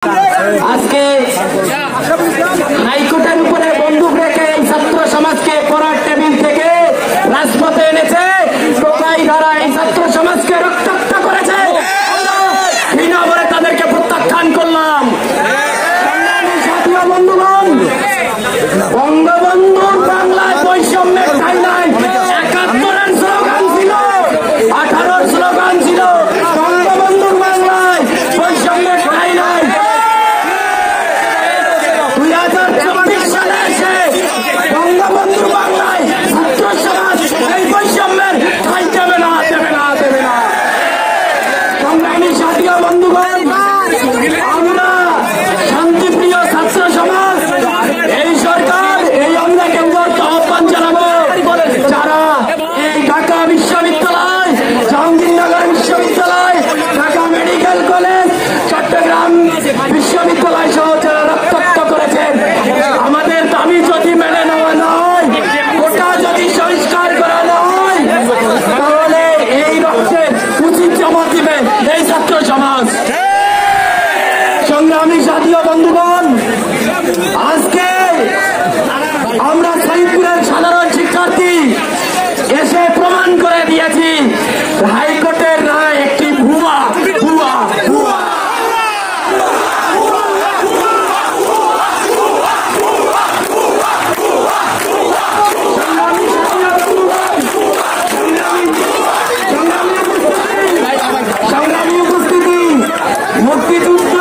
আজকে হাইকোর্টের উপরে বন্দুক রেখে এই ছাত্র সমাজকে পড়ার টেবিল থেকে রাজপথে এনেছে। টোকাই ধারা এই ছাত্র সমাজকে রক্তাক্ত করেছে। ঘৃণা করে তাদেরকে প্রত্যাখ্যান করলাম। জাতীয় বন্ধুগণ, বঙ্গবন্ধুর বাংলায় বৈষম্যের ঠাঁই নাই। ৭১-এর স্লোগান ছিল, ১৮-র স্লোগান ছিল, বঙ্গবন্ধুর বাংলায় বৈষম্যের ঠাঁই নাই। ২০২৪ সালে এসে বঙ্গবন্ধুর বাংলায় ছাত্র সমাজ এই বৈষম্যের ঠাঁই দেবে না, দেবে না, দেবে না। সংগ্রামী জাতীয় বন্ধুগণ, আমরা শান্তিপ্রিয় ছাত্র সমাজ এই সরকার এই আমরা কেন্দ্রকে আহ্বান জানাবো, যারা এই ঢাকা বিশ্ববিদ্যালয়, জাহাঙ্গীরনগর বিশ্ববিদ্যালয়, ঢাকা মেডিকেল কলেজ, চট্টগ্রাম বিশ্ববিদ্যালয় সহ যারা রক্তাক্ত করেছেন, আমাদের দাবি যদি মেনে নেওয়া নয়, ওটা যদি সংস্কার করা নয়, তাহলে এই রক্তের উচিত জমা দিবে এই ছাত্র সমাজ। সংগ্রামী জাতীয় বন্ধুগণ, আজকে আমরা শহীদপুরের সাধারণ শিক্ষার্থী এসে প্রমাণ করে দিয়েছি হাইকোর্টের রায় একটি ভুয়া ভুয়া ভুয়া। সংগ্রামী উপস্থিতি, মুক্তিযুদ্ধ